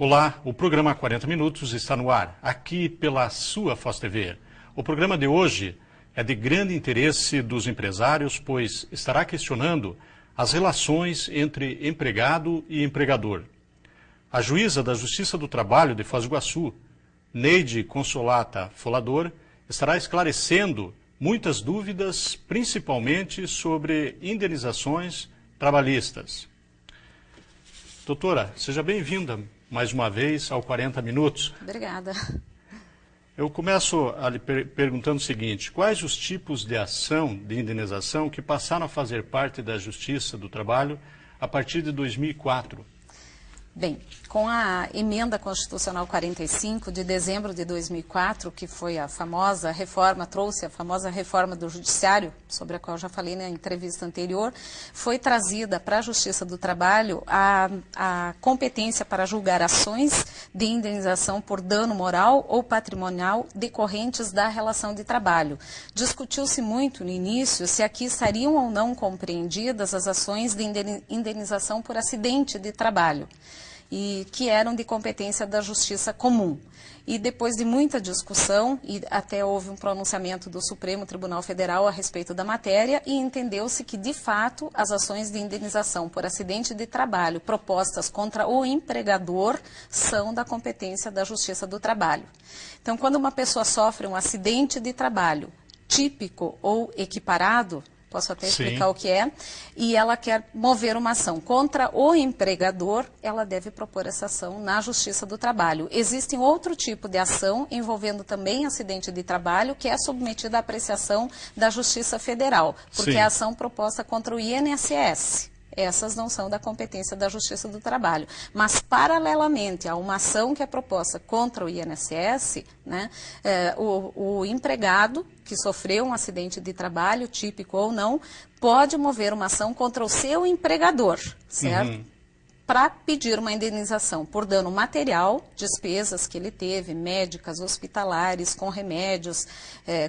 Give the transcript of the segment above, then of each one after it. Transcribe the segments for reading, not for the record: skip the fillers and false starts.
Olá, o programa 40 Minutos está no ar, aqui pela sua Foz TV. O programa de hoje é de grande interesse dos empresários, pois estará questionando as relações entre empregado e empregador. A juíza da Justiça do Trabalho de Foz do Iguaçu, Neide Consolata Folador, estará esclarecendo muitas dúvidas, principalmente sobre indenizações trabalhistas. Doutora, seja bem-vinda mais uma vez ao 40 Minutos. Obrigada. Eu começo a lhe perguntando o seguinte: quais os tipos de ação de indenização que passaram a fazer parte da Justiça do Trabalho a partir de 2004? Bem, com a emenda constitucional 45 de dezembro de 2004, que foi a famosa reforma, trouxe a famosa reforma do Judiciário, sobre a qual já falei na entrevista anterior, foi trazida para a Justiça do Trabalho a competência para julgar ações de indenização por dano moral ou patrimonial decorrentes da relação de trabalho. Discutiu-se muito no início se aqui estariam ou não compreendidas as ações de indenização por acidente de trabalho, e que eram de competência da Justiça Comum. E depois de muita discussão, e até houve um pronunciamento do Supremo Tribunal Federal a respeito da matéria, e entendeu-se que, de fato, as ações de indenização por acidente de trabalho propostas contra o empregador são da competência da Justiça do Trabalho. Então, quando uma pessoa sofre um acidente de trabalho típico ou equiparado, posso até explicar o que é, e ela quer mover uma ação contra o empregador, ela deve propor essa ação na Justiça do Trabalho. Existe outro tipo de ação envolvendo também acidente de trabalho, que é submetida à apreciação da Justiça Federal, porque é a ação proposta contra o INSS. Essas não são da competência da Justiça do Trabalho. Mas, paralelamente a uma ação que é proposta contra o INSS, né, o empregado que sofreu um acidente de trabalho, típico ou não, pode mover uma ação contra o seu empregador, certo? Para pedir uma indenização por dano material, despesas que ele teve, médicas, hospitalares, com remédios,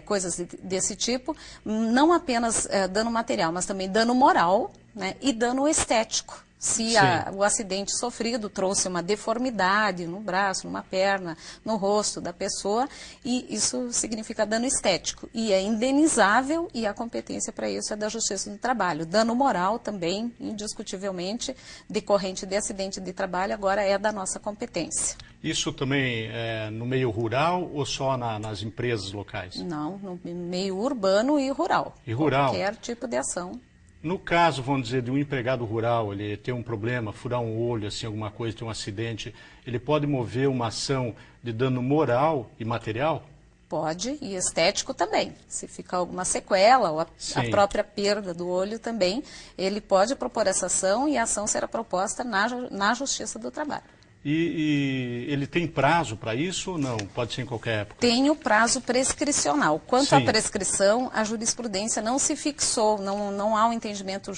coisas desse tipo, não apenas dano material, mas também dano moral, né, e dano estético. Se o acidente sofrido trouxe uma deformidade no braço, numa perna, no rosto da pessoa, e isso significa dano estético. E é indenizável, e a competência para isso é da Justiça do Trabalho. Dano moral também, indiscutivelmente, decorrente de acidente de trabalho, agora é da nossa competência. Isso também é no meio rural ou só nas empresas locais? Não, no meio urbano e rural. E rural? Qualquer tipo de ação. No caso, vamos dizer, de um empregado rural, ele tem um problema, furar um olho, assim, alguma coisa, tem um acidente, ele pode mover uma ação de dano moral e material? Pode, e estético também. Se ficar alguma sequela ou a própria perda do olho também, ele pode propor essa ação e a ação será proposta na Justiça do Trabalho. E ele tem prazo para isso ou não? Pode ser em qualquer época? Tem o prazo prescricional. Quanto à prescrição, a jurisprudência não se fixou, não há um entendimento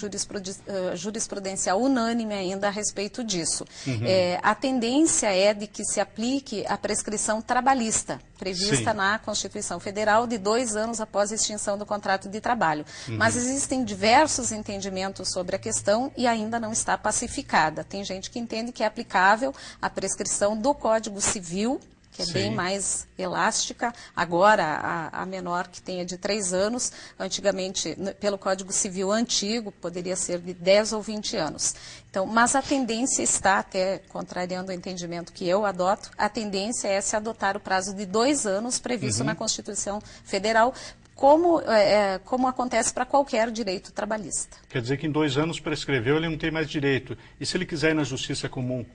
jurisprudencial unânime ainda a respeito disso. A tendência é de que se aplique a prescrição trabalhista, prevista na Constituição Federal, de 2 anos após a extinção do contrato de trabalho. Mas existem diversos entendimentos sobre a questão e ainda não está pacificada. Tem gente que entende que é aplicável a prescrição do Código Civil, que é bem mais elástica, agora a menor que tenha de 3 anos, antigamente, pelo Código Civil antigo, poderia ser de 10 ou 20 anos. Então, mas a tendência está, até contrariando o entendimento que eu adoto, a tendência é se adotar o prazo de 2 anos previsto na Constituição Federal, como acontece para qualquer direito trabalhista. Quer dizer que em 2 anos prescreveu, ele não tem mais direito. E se ele quiser ir na Justiça Comum?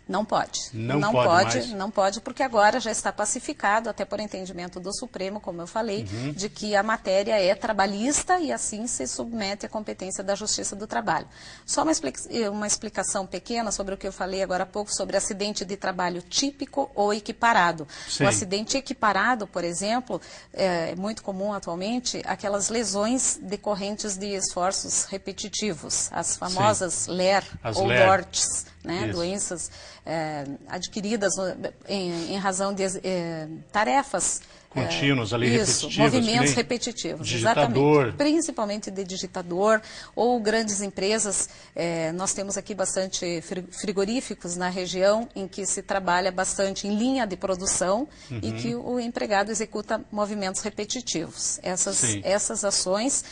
Não pode. Não pode, porque agora já está pacificado, até por entendimento do Supremo, como eu falei, de que a matéria é trabalhista e assim se submete à competência da Justiça do Trabalho. Só uma explicação pequena sobre o que eu falei agora há pouco sobre acidente de trabalho típico ou equiparado. O acidente equiparado, por exemplo, é muito comum atualmente, aquelas lesões decorrentes de esforços repetitivos, as famosas LER ou DORTs, né, doenças adquiridas em razão de tarefas contínuos ali, isso, repetitivos. movimentos repetitivos, Digitador. exatamente. Principalmente de digitador ou grandes empresas. Nós temos aqui bastante frigoríficos na região em que se trabalha bastante em linha de produção e que o empregado executa movimentos repetitivos. Essas ações,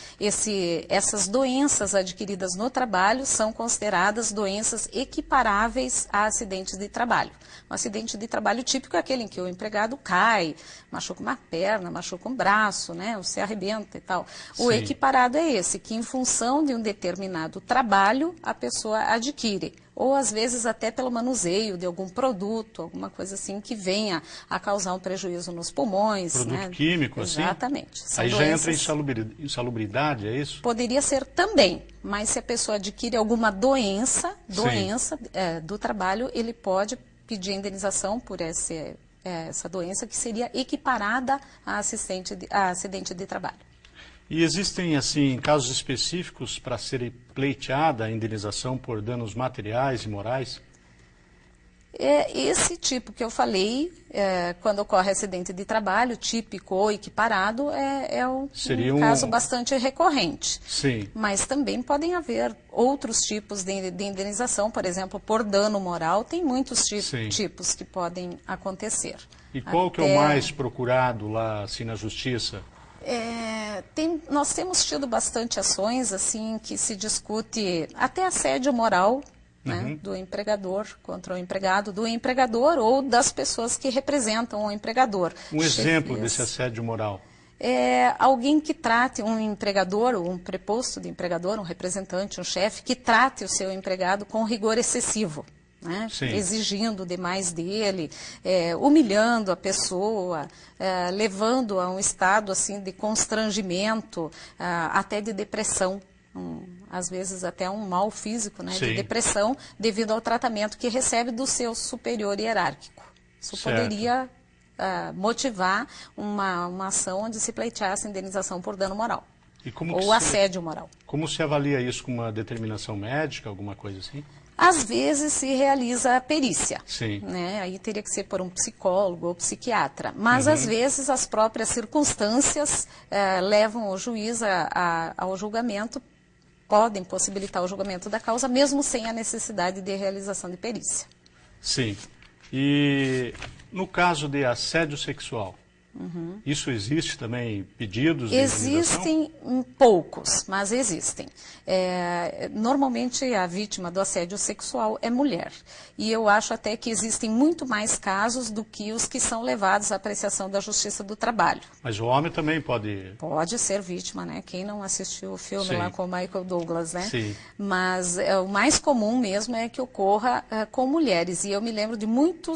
essas doenças adquiridas no trabalho são consideradas doenças equiparáveis a acidentes de trabalho. Um acidente de trabalho típico é aquele em que o empregado cai, machuca uma perna, machuca um braço, né, ou se arrebenta e tal. O equiparado é esse, que em função de um determinado trabalho a pessoa adquire. Ou às vezes até pelo manuseio de algum produto, alguma coisa assim que venha a causar um prejuízo nos pulmões. Produto né? químico, assim? Exatamente. Aí já entra em insalubridade, é isso? Poderia ser também, mas se a pessoa adquire alguma doença do trabalho, ele pode pedir indenização por essa doença que seria equiparada a acidente de trabalho. E existem, assim, casos específicos para ser pleiteada a indenização por danos materiais e morais? Esse tipo que eu falei, quando ocorre acidente de trabalho, típico ou equiparado, um caso bastante recorrente. Sim. Mas também podem haver outros tipos de indenização, por exemplo, por dano moral, tem muitos tipos que podem acontecer. E qual que é o mais procurado lá, assim, na justiça? Nós temos tido bastante ações, assim, que se discute até assédio moral, né, do empregador contra o empregado, do empregador ou das pessoas que representam o empregador. Um exemplo desse assédio moral? Alguém que trate um empregador, ou um preposto de empregador, um representante, um chefe, que trate o seu empregado com rigor excessivo. Né? Exigindo demais dele, humilhando a pessoa, levando a um estado assim, de constrangimento, até de depressão. Às vezes até um mal físico, né, de depressão, devido ao tratamento que recebe do seu superior hierárquico. Isso poderia motivar uma ação onde se pleiteasse indenização por dano moral. Ou assédio moral. Como se avalia isso com uma determinação médica, alguma coisa assim? Às vezes se realiza a perícia, Sim. né? Aí teria que ser por um psicólogo ou psiquiatra, mas às vezes as próprias circunstâncias levam o juiz ao julgamento, podem possibilitar o julgamento da causa, mesmo sem a necessidade de realização de perícia. Sim. E no caso de assédio sexual, isso existe também, pedidos de indenização? Existem poucos, mas existem. Normalmente a vítima do assédio sexual é mulher. E eu acho até que existem muito mais casos do que os que são levados à apreciação da Justiça do Trabalho. Mas o homem também pode... Pode ser vítima, né? Quem não assistiu o filme lá com o Michael Douglas, né? Sim. Mas o mais comum mesmo é que ocorra com mulheres. E eu me lembro de muito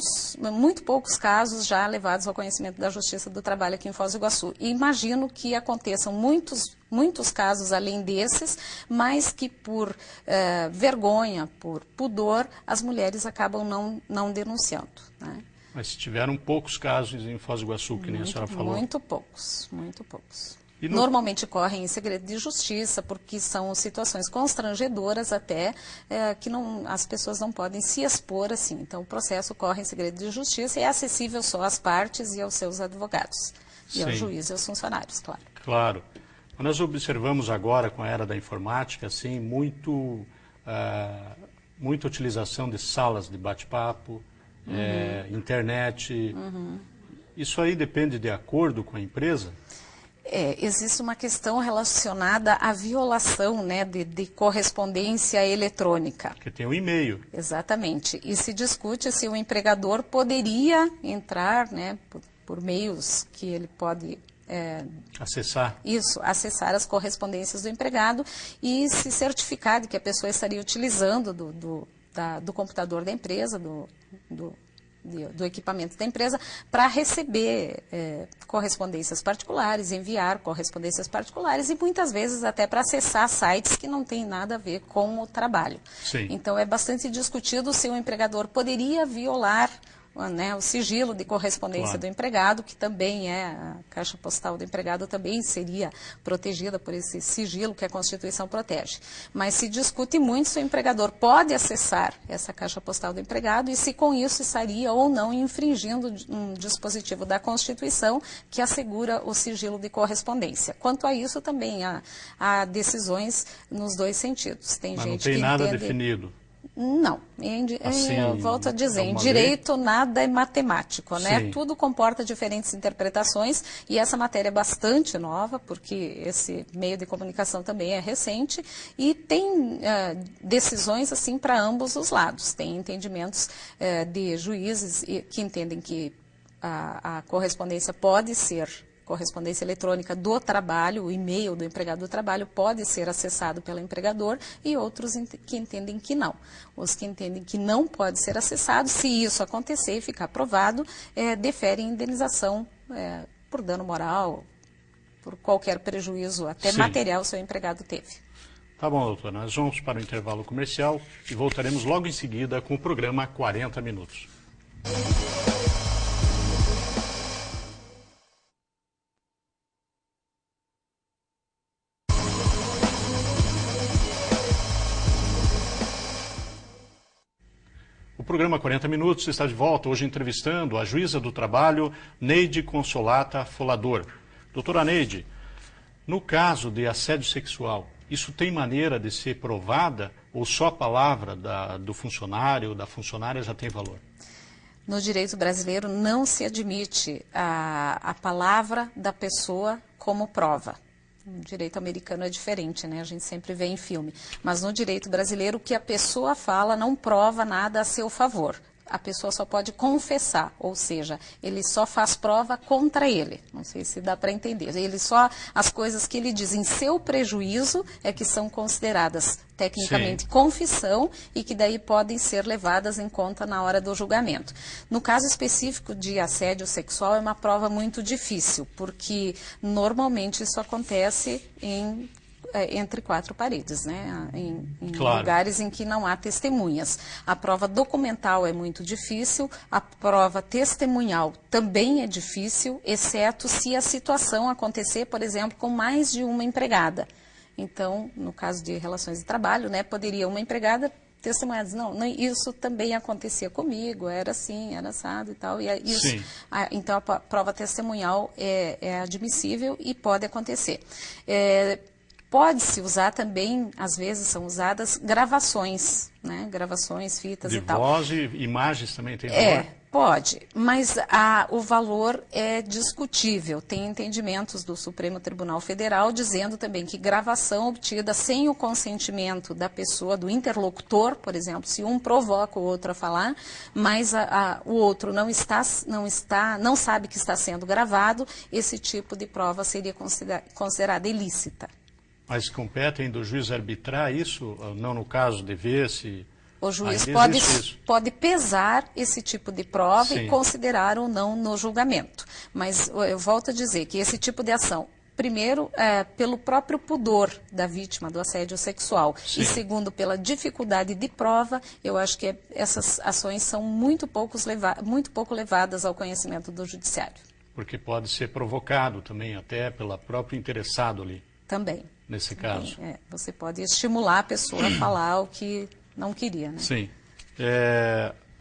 poucos casos já levados ao conhecimento da Justiça do Trabalho aqui em Foz do Iguaçu. E imagino que aconteçam muitos casos além desses, mas que por vergonha, por pudor, as mulheres acabam não denunciando. Né? Mas tiveram poucos casos em Foz do Iguaçu, que nem a senhora falou. Muito poucos. Normalmente correm em segredo de justiça, porque são situações constrangedoras até, que as pessoas não podem se expor assim. Então, o processo corre em segredo de justiça e é acessível só às partes e aos seus advogados. E ao juiz e aos funcionários, claro. Claro. Nós observamos agora, com a era da informática, assim, muita utilização de salas de bate-papo, internet. Isso aí depende de acordo com a empresa? Existe uma questão relacionada à violação, né, de correspondência eletrônica. Que tem o e-mail. Exatamente. E se discute se o empregador poderia entrar, né, por meios que ele pode... acessar as correspondências do empregado e se certificar de que a pessoa estaria utilizando do computador da empresa, do equipamento da empresa, para receber correspondências particulares, enviar correspondências particulares e muitas vezes até para acessar sites que não têm nada a ver com o trabalho. Sim. Então é bastante discutido se o empregador poderia violar né, o sigilo de correspondência do empregado, que também a caixa postal do empregado também seria protegida por esse sigilo que a Constituição protege. Mas se discute muito se o empregador pode acessar essa caixa postal do empregado e se com isso estaria ou não infringindo um dispositivo da Constituição que assegura o sigilo de correspondência. Quanto a isso também há decisões nos dois sentidos. Tem Mas gente não tem que nada entende... definido. Não, eu volto a dizer, em direito nada é matemático, né? Sim. Tudo comporta diferentes interpretações e essa matéria é bastante nova, porque esse meio de comunicação também é recente e tem decisões assim para ambos os lados. Tem entendimentos de juízes que entendem que a correspondência pode ser correspondência eletrônica do trabalho, o e-mail do empregado do trabalho pode ser acessado pelo empregador e outros que entendem que não. Os que entendem que não pode ser acessado, se isso acontecer e ficar provado, deferem indenização por dano moral, por qualquer prejuízo, até material, seu empregado teve. Tá bom, doutora. Nós vamos para o intervalo comercial e voltaremos logo em seguida com o programa 40 Minutos. O programa 40 Minutos está de volta, hoje entrevistando a juíza do trabalho, Neide Consolata Folador. Doutora Neide, no caso de assédio sexual, isso tem maneira de ser provada ou só a palavra do funcionário ou da funcionária já tem valor? No direito brasileiro não se admite a palavra da pessoa como prova. No direito americano é diferente, né? A gente sempre vê em filme. Mas no direito brasileiro, o que a pessoa fala não prova nada a seu favor. A pessoa só pode confessar, ou seja, ele só faz prova contra ele. Não sei se dá para entender. As coisas que ele diz em seu prejuízo é que são consideradas tecnicamente confissão e que daí podem ser levadas em conta na hora do julgamento. No caso específico de assédio sexual é uma prova muito difícil, porque normalmente isso acontece entre quatro paredes, né? Em lugares em que não há testemunhas. A prova documental é muito difícil, a prova testemunhal também é difícil, exceto se a situação acontecer, por exemplo, com mais de uma empregada. Então, no caso de relações de trabalho, né, poderia uma empregada testemunhar, não, isso também acontecia comigo, era assim, era assado e tal. E isso, então, a prova testemunhal é admissível e pode acontecer. Pode-se usar também, às vezes são usadas gravações, né? Gravações, fitas e tal. De voz e imagens também tem valor? Pode, mas o valor é discutível. Tem entendimentos do Supremo Tribunal Federal dizendo também que gravação obtida sem o consentimento da pessoa, do interlocutor, por exemplo, se um provoca o outro a falar, mas o outro não sabe que está sendo gravado, esse tipo de prova seria considerada ilícita. Mas competem do juiz arbitrar isso, não no caso de ver se... O juiz pode pesar esse tipo de prova e considerar ou não no julgamento. Mas eu volto a dizer que esse tipo de ação, primeiro, pelo próprio pudor da vítima do assédio sexual e segundo, pela dificuldade de prova, eu acho que essas ações são muito pouco levadas ao conhecimento do judiciário. Porque pode ser provocado também, até pelo próprio interessado ali. Também. Nesse caso. Você pode estimular a pessoa a falar o que não queria, né? Sim.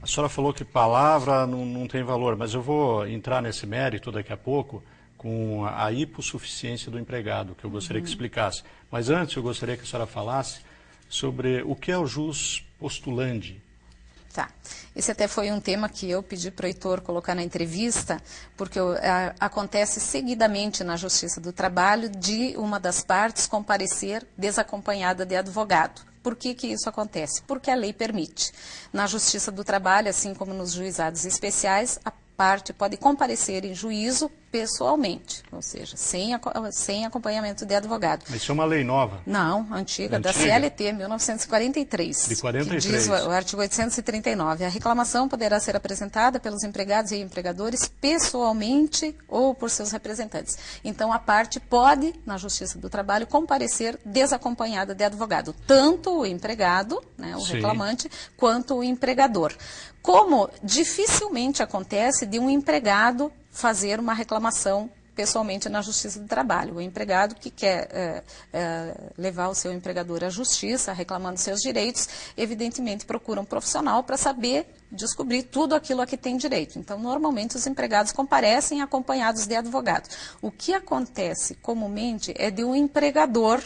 A senhora falou que palavra não tem valor, mas eu vou entrar nesse mérito daqui a pouco com a hipossuficiência do empregado, que eu gostaria que explicasse. Mas antes eu gostaria que a senhora falasse sobre o que é o jus postulandi. Tá. Esse até foi um tema que eu pedi para o Heitor colocar na entrevista, porque acontece seguidamente na Justiça do Trabalho de uma das partes comparecer desacompanhada de advogado. Por que isso acontece? Porque a lei permite. Na Justiça do Trabalho, assim como nos juizados especiais, a parte pode comparecer em juízo pessoalmente, ou seja, sem acompanhamento de advogado. Mas isso é uma lei nova? Não, antiga, da CLT, 1943. De 43. Que diz o artigo 839. A reclamação poderá ser apresentada pelos empregados e empregadores pessoalmente ou por seus representantes. Então, a parte pode, na Justiça do Trabalho, comparecer desacompanhada de advogado. Tanto o empregado, né, né, o Sim. reclamante, quanto o empregador. Como dificilmente acontece de um empregado fazer uma reclamação pessoalmente na Justiça do Trabalho. O empregado que quer levar o seu empregador à justiça, reclamando seus direitos, evidentemente procura um profissional para saber descobrir tudo aquilo a que tem direito. Então, normalmente, os empregados comparecem acompanhados de advogado. O que acontece comumente é de um empregador,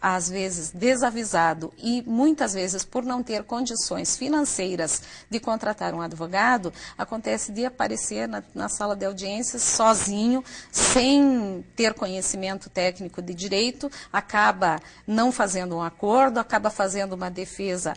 às vezes desavisado e muitas vezes por não ter condições financeiras de contratar um advogado, acontece de aparecer na sala de audiências sozinho, sem ter conhecimento técnico de direito, acaba não fazendo um acordo, acaba fazendo uma defesa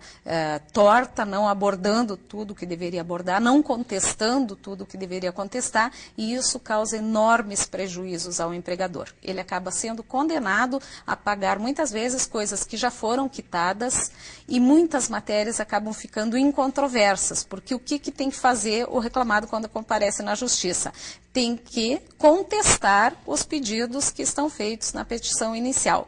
torta, não abordando tudo que deveria abordar, não contestando tudo que deveria contestar, e isso causa enormes prejuízos ao empregador. Ele acaba sendo condenado a pagar muitas vezes coisas que já foram quitadas e muitas matérias acabam ficando incontroversas, porque o que tem que fazer o reclamado quando comparece na justiça? Tem que contestar os pedidos que estão feitos na petição inicial.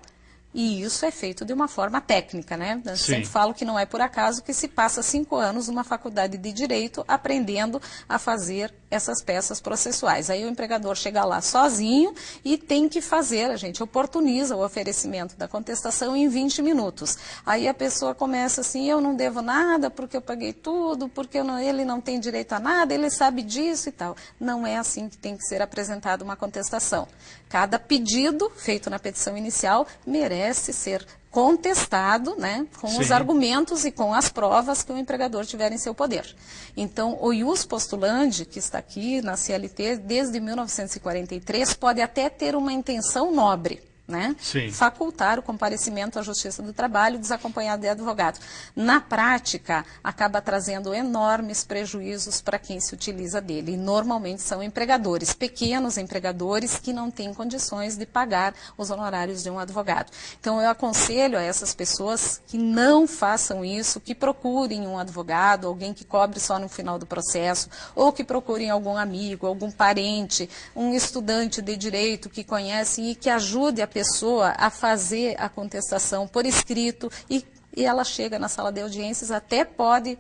E isso é feito de uma forma técnica, né? Eu sempre falo que não é por acaso que se passa 5 anos numa faculdade de Direito aprendendo a fazer essas peças processuais. Aí o empregador chega lá sozinho e tem que fazer, a gente oportuniza o oferecimento da contestação em 20 minutos. Aí a pessoa começa assim, eu não devo nada porque eu paguei tudo, porque ele não tem direito a nada, ele sabe disso e tal. Não é assim que tem que ser apresentada uma contestação. Cada pedido feito na petição inicial merece ser contestado, né, com os argumentos e com as provas que o empregador tiver em seu poder. Então, o ius postulandi, que está aqui na CLT desde 1943, pode até ter uma intenção nobre, né? Facultar o comparecimento à Justiça do Trabalho desacompanhado de advogado. Na prática, acaba trazendo enormes prejuízos para quem se utiliza dele. E normalmente são empregadores, pequenos empregadores que não têm condições de pagar os honorários de um advogado. Então, eu aconselho a essas pessoas que não façam isso, que procurem um advogado, alguém que cobre só no final do processo, ou que procurem algum amigo, algum parente, um estudante de direito que conhece e que ajude a pessoa a fazer a contestação por escrito e ela chega na sala de audiências, até pode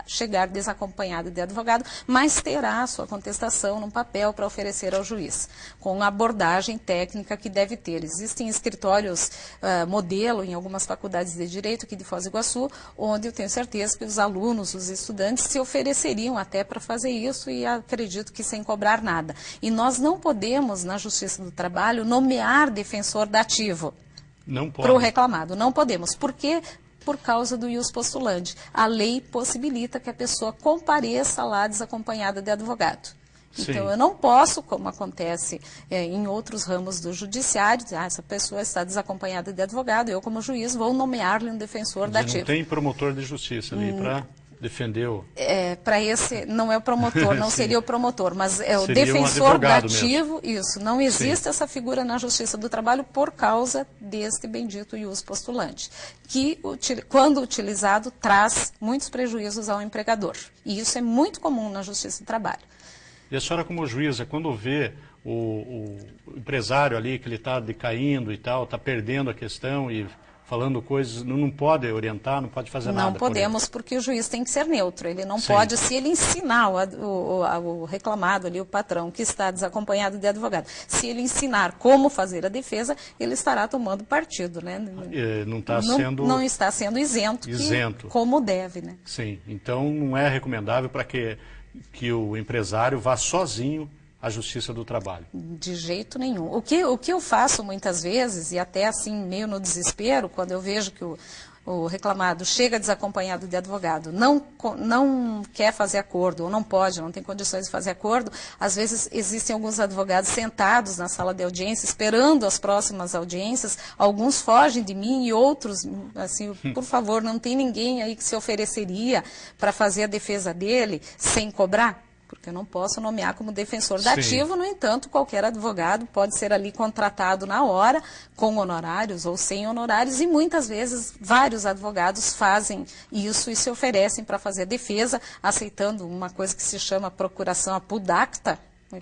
chegar desacompanhada de advogado, mas terá a sua contestação num papel para oferecer ao juiz, com a abordagem técnica que deve ter. Existem escritórios modelo em algumas faculdades de Direito aqui de Foz do Iguaçu, onde eu tenho certeza que os alunos, os estudantes se ofereceriam até para fazer isso e acredito que sem cobrar nada. E nós não podemos, na Justiça do Trabalho, nomear defensor dativo para o reclamado. Não podemos. Por quê? Por causa do ius postulandi. A lei possibilita que a pessoa compareça lá desacompanhada de advogado. Então, eu não posso, como acontece em outros ramos do judiciário, dizer, essa pessoa está desacompanhada de advogado, eu, como juiz, vou nomear-lhe um defensor dativo. Não tem promotor de justiça ali para defender o... Para esse, não é o promotor, não seria o promotor, mas é o defensor dativo, isso. Não existe essa figura na Justiça do Trabalho por causa deste bendito ius postulandi, que, quando utilizado, traz muitos prejuízos ao empregador. E isso é muito comum na Justiça do Trabalho. E a senhora, como juíza, quando vê o empresário ali que ele está decaindo e tal, está perdendo a questão e falando coisas, não pode orientar, não pode fazer nada. Não podemos, porque o juiz tem que ser neutro. Ele não pode, se ele ensinar o reclamado ali, o patrão, que está desacompanhado de advogado, se ele ensinar como fazer a defesa, ele estará tomando partido, né? Não está sendo isento. Como deve, né? Sim, então não é recomendável para que o empresário vá sozinho à Justiça do Trabalho. De jeito nenhum. O que eu faço muitas vezes, e até assim meio no desespero, quando eu vejo que o reclamado chega desacompanhado de advogado, não quer fazer acordo, ou não pode, não tem condições de fazer acordo, às vezes existem alguns advogados sentados na sala de audiência, esperando as próximas audiências, alguns fogem de mim e outros, assim, por favor, não tem ninguém aí que se ofereceria para fazer a defesa dele sem cobrar? Porque eu não posso nomear como defensor dativo, no entanto, qualquer advogado pode ser ali contratado na hora, com honorários ou sem honorários, e muitas vezes vários advogados fazem isso e se oferecem para fazer defesa, aceitando uma coisa que se chama procuração apud acta,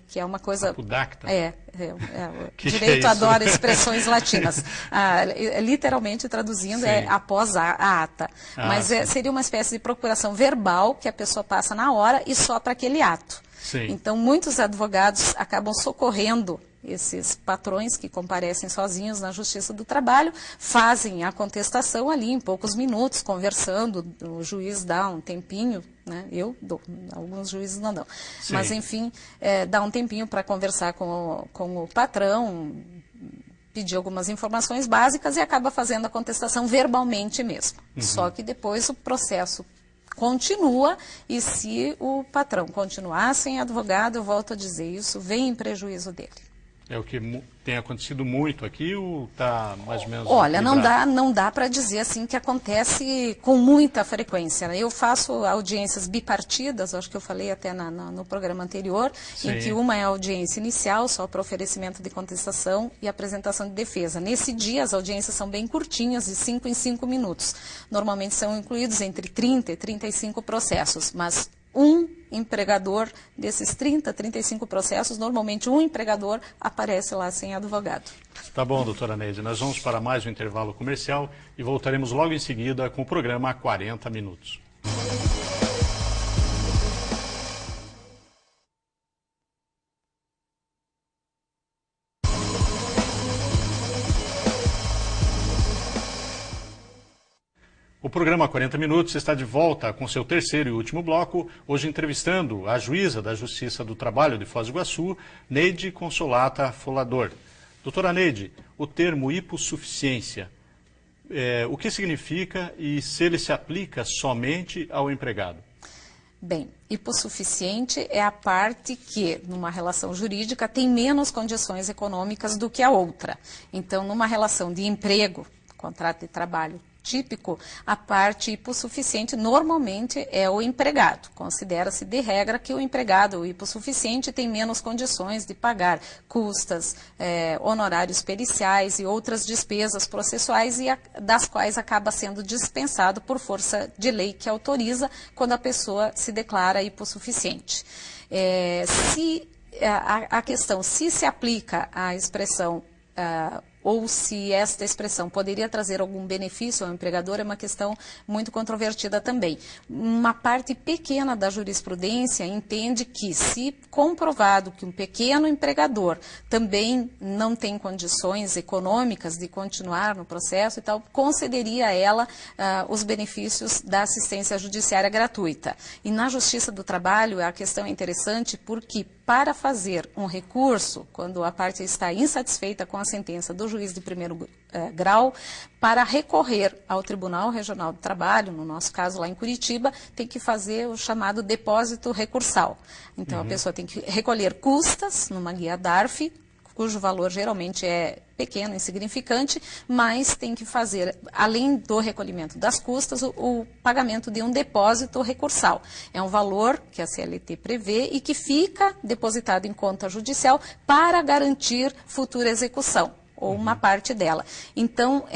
que é uma coisa... Apodacta? O direito adora expressões latinas. Literalmente traduzindo, é após a ata. Mas seria uma espécie de procuração verbal que a pessoa passa na hora e só para aquele ato. Sim. Então, muitos advogados acabam socorrendo esses patrões que comparecem sozinhos na Justiça do Trabalho, fazem a contestação ali em poucos minutos, conversando, o juiz dá um tempinho, né? Eu dou, alguns juízes não dão. Sim. Mas, enfim, dá um tempinho para conversar com o patrão, pedir algumas informações básicas e acaba fazendo a contestação verbalmente mesmo. Só que depois o processo continua, e se o patrão continuar sem advogado, eu volto a dizer, isso vem em prejuízo dele. É o que tem acontecido muito aqui ou está mais ou menos... Olha, não dá para dizer assim que acontece com muita frequência. Eu faço audiências bipartidas, acho que eu falei até no programa anterior, Sim. em que uma é a audiência inicial, só para oferecimento de contestação e apresentação de defesa. Nesse dia, as audiências são bem curtinhas, de 5 em 5 minutos. Normalmente são incluídos entre 30 e 35 processos, mas um empregador, desses 30, 35 processos, normalmente um empregador aparece lá sem advogado. Tá bom, doutora Neide, nós vamos para mais um intervalo comercial e voltaremos logo em seguida com o programa 40 Minutos. O programa 40 Minutos está de volta com seu terceiro e último bloco, hoje entrevistando a juíza da Justiça do Trabalho de Foz do Iguaçu, Neide Consolata Folador. Doutora Neide, o termo hipossuficiência, o que significa e se ele se aplica somente ao empregado? Bem, hipossuficiente é a parte que, numa relação jurídica, tem menos condições econômicas do que a outra. Então, numa relação de emprego, contrato de trabalho típico, a parte hipossuficiente normalmente é o empregado. Considera-se de regra que o empregado, o hipossuficiente, tem menos condições de pagar custas, honorários periciais e outras despesas processuais, das quais acaba sendo dispensado por força de lei que autoriza quando a pessoa se declara hipossuficiente. A questão, se aplica a expressão ou se esta expressão poderia trazer algum benefício ao empregador, é uma questão muito controvertida também. Uma parte pequena da jurisprudência entende que, se comprovado que um pequeno empregador também não tem condições econômicas de continuar no processo e tal, concederia a ela os benefícios da assistência judiciária gratuita. E na Justiça do Trabalho a questão é interessante porque, para fazer um recurso, quando a parte está insatisfeita com a sentença do juiz de primeiro grau, para recorrer ao Tribunal Regional do Trabalho, no nosso caso lá em Curitiba, tem que fazer o chamado depósito recursal. Então, a pessoa tem que recolher custas numa guia DARF, cujo valor geralmente é pequeno, insignificante, mas tem que fazer, além do recolhimento das custas, o pagamento de um depósito recursal. É um valor que a CLT prevê e que fica depositado em conta judicial para garantir futura execução, ou uma parte dela. Então,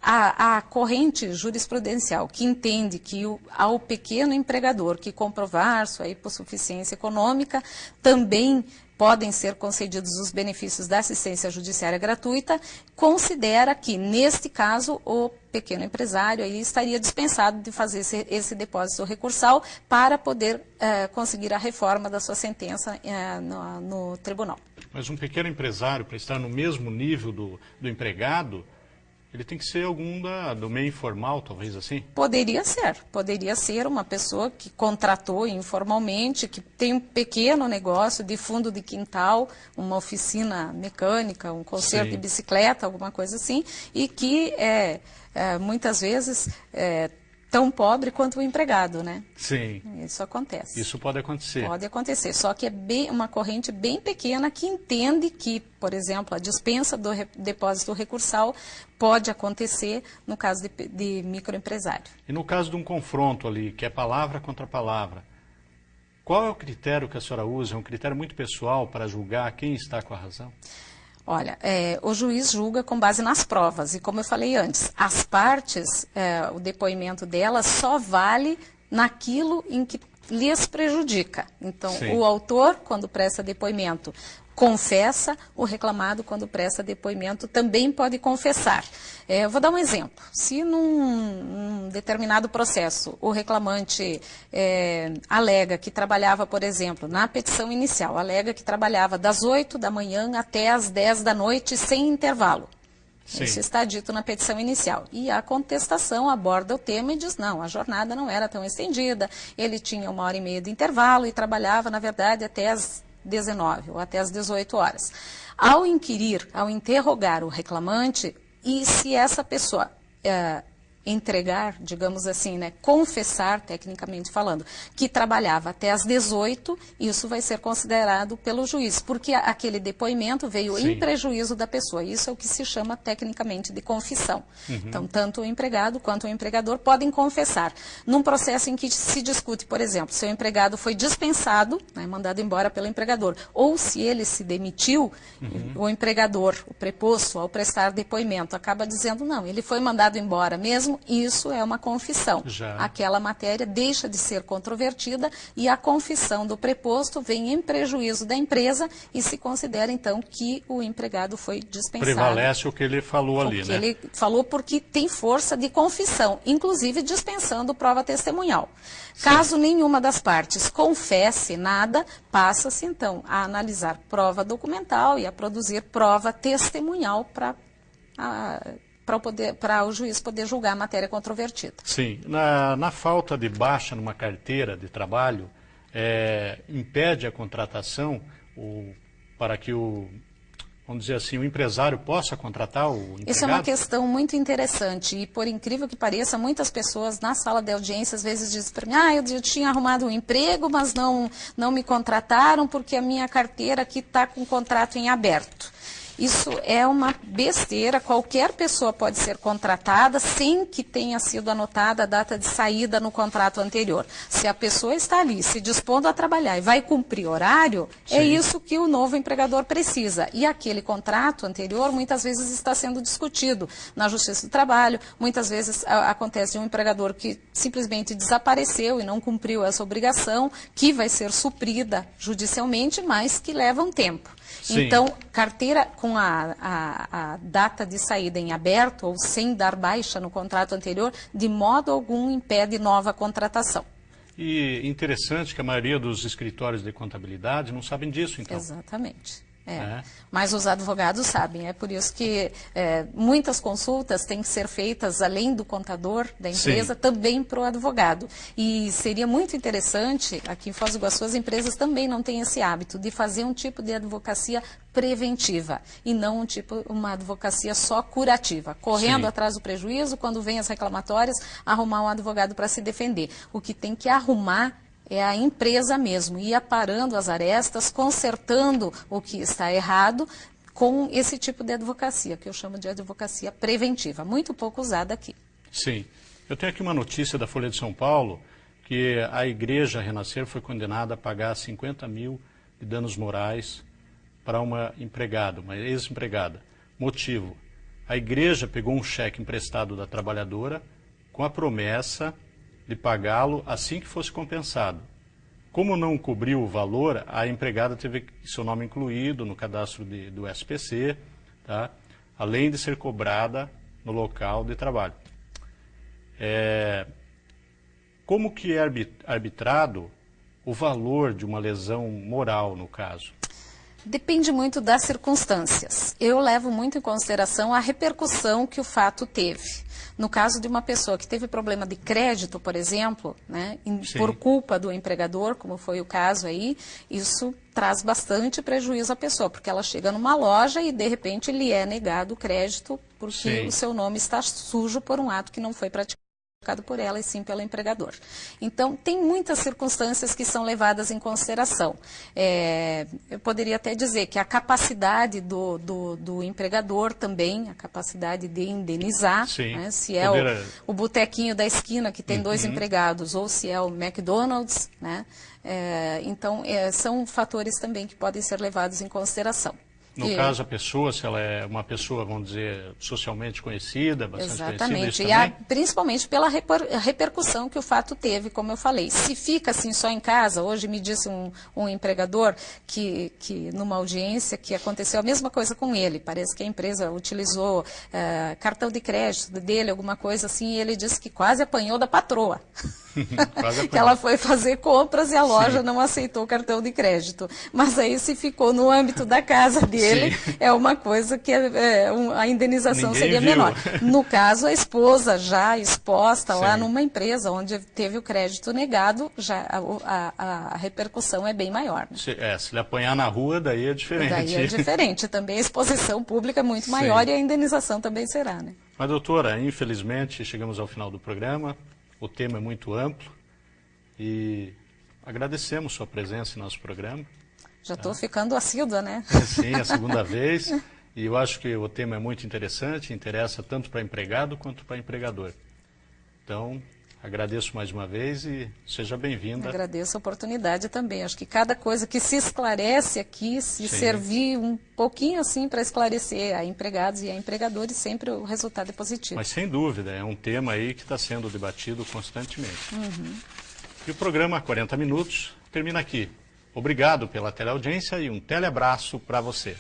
a corrente jurisprudencial que entende que ao pequeno empregador que comprovar sua hipossuficiência econômica, também podem ser concedidos os benefícios da assistência judiciária gratuita, considera que, neste caso, o pequeno empresário aí estaria dispensado de fazer esse depósito recursal para poder conseguir a reforma da sua sentença no tribunal. Mas um pequeno empresário, para estar no mesmo nível do empregado, ele tem que ser algum do meio informal, talvez assim? Poderia ser uma pessoa que contratou informalmente, que tem um pequeno negócio de fundo de quintal, uma oficina mecânica, um conserto de bicicleta, alguma coisa assim, e que muitas vezes tão pobre quanto o empregado, né? Sim. Isso acontece. Isso pode acontecer. Pode acontecer, só que é uma corrente bem pequena que entende que, por exemplo, a dispensa do depósito recursal pode acontecer no caso de microempresário. E no caso de um confronto ali, que é palavra contra palavra, qual é o critério que a senhora usa? É um critério muito pessoal para julgar quem está com a razão? Olha, o juiz julga com base nas provas, e como eu falei antes, as partes, o depoimento delas só vale naquilo em que lhes prejudica. Então, Sim. o autor, quando presta depoimento, confessa, o reclamado, quando presta depoimento, também pode confessar. Eu vou dar um exemplo. Se num determinado processo o reclamante alega que trabalhava, por exemplo, na petição inicial, alega que trabalhava das 8 da manhã até as 10 da noite sem intervalo. Sim. Isso está dito na petição inicial. E a contestação aborda o tema e diz, não, a jornada não era tão estendida, ele tinha 1h30 de intervalo e trabalhava, na verdade, até as 19 ou até as 18 horas. Ao inquirir, ao interrogar o reclamante, e se essa pessoa entregar, digamos assim, né, confessar, tecnicamente falando, que trabalhava até as 18, isso vai ser considerado pelo juiz, porque aquele depoimento veio Sim. em prejuízo da pessoa. Isso é o que se chama tecnicamente de confissão. Então, tanto o empregado quanto o empregador podem confessar. Num processo em que se discute, por exemplo, se o empregado foi dispensado, né, mandado embora pelo empregador, ou se ele se demitiu, o empregador, o preposto, ao prestar depoimento, acaba dizendo, não, ele foi mandado embora mesmo, isso é uma confissão. Já. Aquela matéria deixa de ser controvertida e a confissão do preposto vem em prejuízo da empresa e se considera, então, que o empregado foi dispensado. Prevalece o que ele falou ali, né? Ele falou porque tem força de confissão, inclusive dispensando prova testemunhal. Sim. Caso nenhuma das partes confesse nada, passa-se, então, a analisar prova documental e a produzir prova testemunhal para o juiz poder julgar a matéria controvertida. Sim. Na falta de baixa numa carteira de trabalho, impede a contratação para que vamos dizer assim, o empresário possa contratar o empregado? Isso é uma questão muito interessante e, por incrível que pareça, muitas pessoas na sala de audiência às vezes dizem para mim, eu tinha arrumado um emprego, mas não me contrataram porque a minha carteira aqui está com o contrato em aberto. Isso é uma besteira, qualquer pessoa pode ser contratada sem que tenha sido anotada a data de saída no contrato anterior. Se a pessoa está ali se dispondo a trabalhar e vai cumprir horário, Sim. é isso que o novo empregador precisa. E aquele contrato anterior muitas vezes está sendo discutido na Justiça do Trabalho, muitas vezes acontece de um empregador que simplesmente desapareceu e não cumpriu essa obrigação, que vai ser suprida judicialmente, mas que leva um tempo. Sim. Então, carteira com a data de saída em aberto ou sem dar baixa no contrato anterior, de modo algum impede nova contratação. E interessante que a maioria dos escritórios de contabilidade não sabem disso, então. Exatamente. Mas os advogados sabem, é por isso que muitas consultas têm que ser feitas além do contador da empresa, Sim. também para o advogado. E seria muito interessante, aqui em Foz do Iguaçu as empresas também não têm esse hábito de fazer um tipo de advocacia preventiva e não uma advocacia só curativa, correndo Sim. atrás do prejuízo, quando vem as reclamatórias, arrumar um advogado para se defender. O que tem que arrumar é a empresa mesmo, ir aparando as arestas, consertando o que está errado com esse tipo de advocacia, que eu chamo de advocacia preventiva, muito pouco usada aqui. Sim. Eu tenho aqui uma notícia da Folha de São Paulo, que a Igreja Renascer foi condenada a pagar 50 mil de danos morais para uma empregada, uma ex-empregada. Motivo: a igreja pegou um cheque emprestado da trabalhadora com a promessa de pagá-lo assim que fosse compensado. Como não cobriu o valor, a empregada teve seu nome incluído no cadastro do SPC, tá? Além de ser cobrada no local de trabalho. Como que é arbitrado o valor de uma lesão moral, no caso? Depende muito das circunstâncias. Eu levo muito em consideração a repercussão que o fato teve. No caso de uma pessoa que teve problema de crédito, por exemplo, né, por culpa do empregador, como foi o caso aí, isso traz bastante prejuízo à pessoa, porque ela chega numa loja e, de repente, lhe é negado o crédito porque o seu nome está sujo por um ato que não foi praticado por ela e sim pelo empregador. Então, tem muitas circunstâncias que são levadas em consideração. Eu poderia até dizer que a capacidade do empregador também, a capacidade de indenizar, né, se é o botequinho da esquina que tem 2 empregados ou se é o McDonald's, né, então são fatores também que podem ser levados em consideração. No caso, a pessoa, se ela é uma pessoa, vamos dizer, socialmente conhecida, bastante Exatamente, conhecida, isso principalmente pela repercussão que o fato teve, como eu falei. Se fica assim só em casa, hoje me disse um empregador que numa audiência que aconteceu a mesma coisa com ele, parece que a empresa utilizou cartão de crédito dele, alguma coisa assim, e ele disse que quase apanhou da patroa. Que ela foi fazer compras e a loja não aceitou o cartão de crédito. Mas aí se ficou no âmbito da casa dele, é uma coisa que a indenização Ninguém seria viu. menor. No caso, a esposa já exposta lá numa empresa onde teve o crédito negado, já a repercussão é bem maior. Né? Se ele apanhar na rua, daí é diferente. Daí é diferente. Também a exposição pública é muito maior e a indenização também será. Né? Mas, doutora, infelizmente, chegamos ao final do programa. O tema é muito amplo e agradecemos sua presença em nosso programa. Já estou ficando assídua, né? Sim, é a segunda vez. E eu acho que o tema é muito interessante, interessa tanto para empregado quanto para empregador. Então, agradeço mais uma vez e seja bem-vinda. Agradeço a oportunidade também. Acho que cada coisa que se esclarece aqui, se servir um pouquinho assim para esclarecer a empregados e a empregadores, sempre o resultado é positivo. Mas sem dúvida, é um tema aí que está sendo debatido constantemente. E o programa 40 Minutos termina aqui. Obrigado pela teleaudiência e um teleabraço para você.